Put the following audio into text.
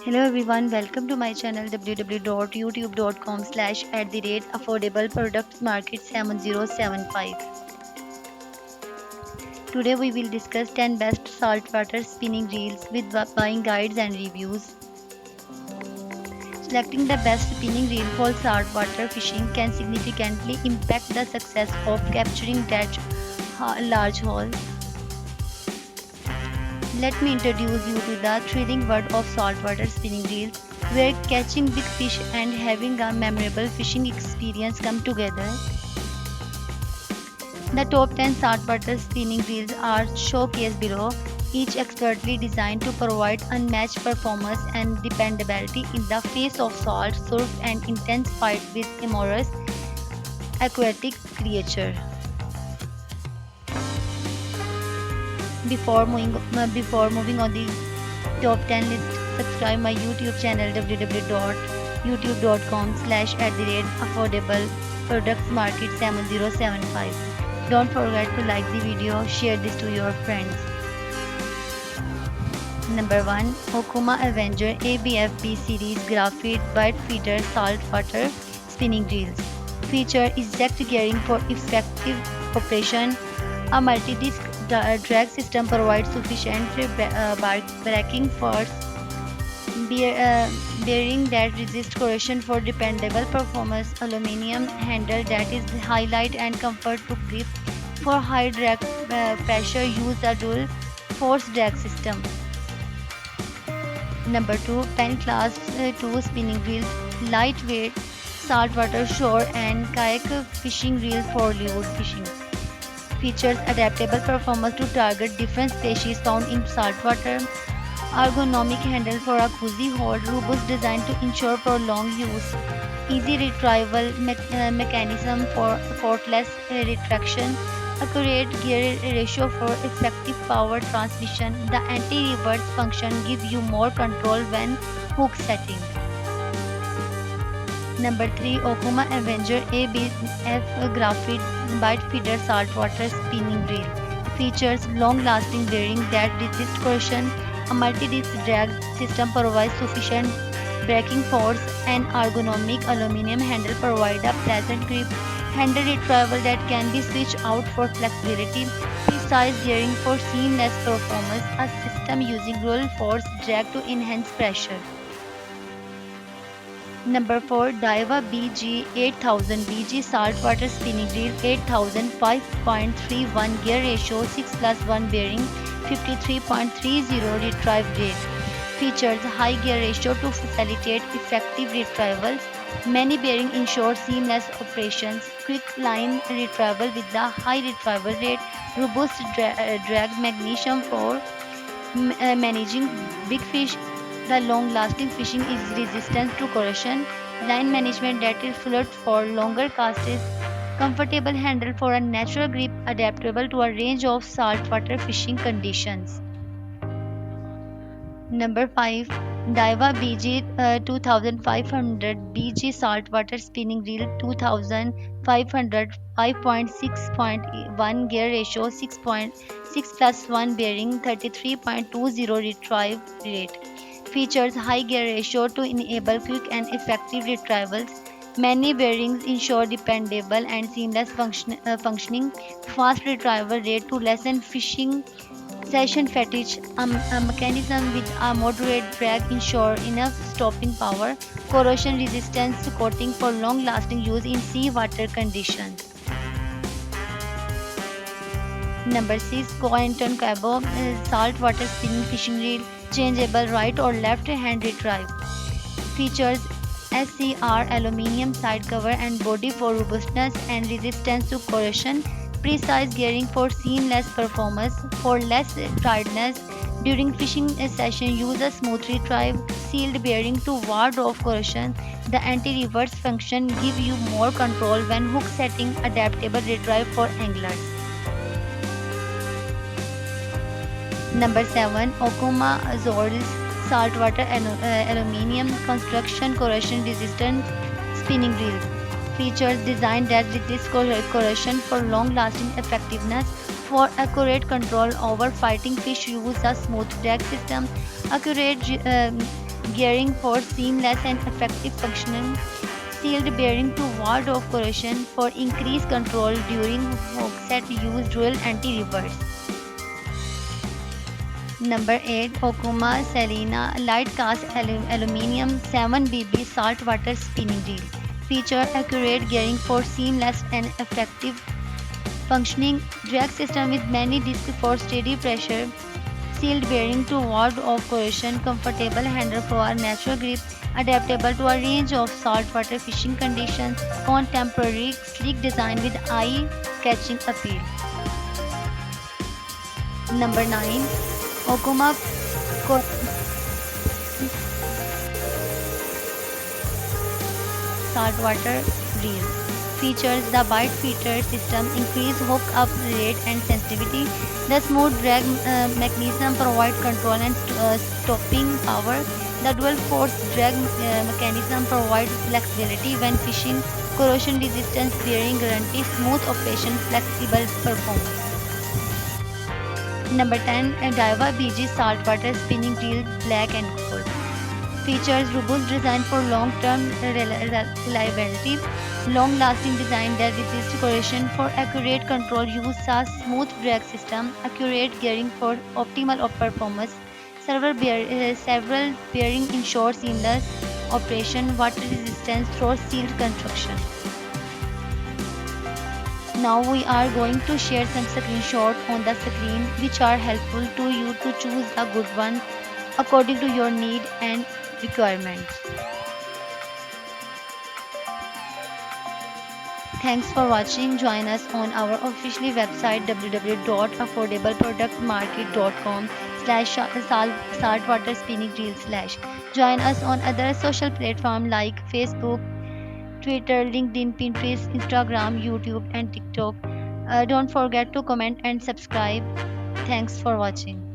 Hello everyone, welcome to my channel www.youtube.com/@affordable products market 7075. Today we will discuss 10 best saltwater spinning reels with buying guides and reviews. Selecting the best spinning reel for saltwater fishing can significantly impact the success of capturing that large haul. Let me introduce you to the thrilling world of saltwater spinning reels, where catching big fish and having a memorable fishing experience come together. The top 10 saltwater spinning reels are showcased below, each expertly designed to provide unmatched performance and dependability in the face of salt, surf, and intense fight with amorous aquatic creature. Before moving on the top 10 list, subscribe my YouTube channel www.youtube.com/@affordable products market 7075. Don't forget to like the video, share this to your friends. Number 1. Okuma Avenger ABFB Series Graphite Bite Feeder Saltwater Spinning Reels. Feature exact gearing for effective operation. A multi-disc drag system provides sufficient braking force, bearing that resist corrosion for dependable performance. Aluminum handle that is highlight and comfort to grip. For high drag pressure, use a dual force drag system. Number 2. Pen Class 2 Spinning Reels. Lightweight saltwater shore and kayak fishing reel for lure fishing. Features adaptable performance to target different species found in saltwater. Ergonomic handle for a cozy hold. Robust design to ensure prolonged use. Easy retrieval mechanism for effortless retraction. Accurate gear ratio for effective power transmission. The anti-reverse function gives you more control when hook setting. Number 3. Okuma Avenger ABF Graphite Bite Feeder Saltwater Spinning Reel. Features long-lasting bearing that resist corrosion. A multi-disc drag system provides sufficient braking force, and ergonomic aluminum handle provide a pleasant grip. Handle retrieval that can be switched out for flexibility. Precise gearing for seamless performance. A system using dual force drag to enhance pressure. Number 4. Daiwa BG 8000 BG Saltwater Spinning Reel 8000 5.31 gear ratio 6 plus 1 bearing 53.30 retrieve rate. Features high gear ratio to facilitate effective retrievals. Many bearing ensure seamless operations. Quick line retrieval with the high retrieval rate. Robust drag magnesium for managing big fish. The long-lasting fishing is resistant to corrosion. Line management that is fluid for longer casts. Comfortable handle for a natural grip adaptable to a range of saltwater fishing conditions. Number 5. Daiwa BG 2500 BG Saltwater Spinning Reel 2500 5.6.1 gear ratio 6.6 plus 1 bearing 33.20 retrieve rate. Features high gear ratio to enable quick and effective retrievals. Many bearings ensure dependable and seamless functioning. Fast retrieval rate to lessen fishing session fatigue. A mechanism with a moderate drag ensure enough stopping power. Corrosion resistance coating for long lasting use in seawater conditions. Number 6. Cointon Cabo Saltwater Spinning Fishing Reel. Changeable right or left hand retrieve. Features SCR aluminium side cover and body for robustness and resistance to corrosion. Precise gearing for seamless performance. For less tiredness during fishing session, use a smooth retrieve. Sealed bearing to ward off corrosion. The anti-reverse function give you more control when hook setting. Adaptable retrieve for anglers. Number 7. Okuma Azores Saltwater Aluminium Construction Corrosion Resistant Spinning Reel. Features designed that resist corrosion for long-lasting effectiveness. For accurate control over fighting fish, use a smooth drag system. Accurate gearing for seamless and effective functioning, sealed bearing to ward off corrosion for increased control during set use dual anti-reverse. Number 8. Okuma Selena Light Cast Aluminium 7 BB Saltwater Spinning Reel. Feature accurate gearing for seamless and effective functioning, drag system with many discs for steady pressure, sealed bearing to ward off corrosion, comfortable handle for natural grip, adaptable to a range of saltwater fishing conditions, contemporary, sleek design with eye-catching appeal. Number 9. Okuma Saltwater Reel. Features the bite feeder system, increase hook up rate and sensitivity. The smooth drag mechanism provides control and stopping power. The dual force drag mechanism provides flexibility when fishing. Corrosion resistance bearing guarantee smooth operation, flexible performance. Number 10. Daiwa BG Saltwater Spinning Reel Black and Gold. Features robust design for long-term reliability, long-lasting design that resists corrosion for accurate control, use a smooth drag system, accurate gearing for optimal performance, several bearing ensure seamless operation, water resistance through sealed construction. Now we are going to share some screenshots on the screen which are helpful to you to choose a good one according to your need and requirements. Thanks for watching. Join us on our official website www.affordableproductmarket.com/saltwater spinning reel slash. Join us on other social platforms like Facebook, Twitter, LinkedIn, Pinterest, Instagram, YouTube, and TikTok. Don't forget to comment and subscribe. Thanks for watching.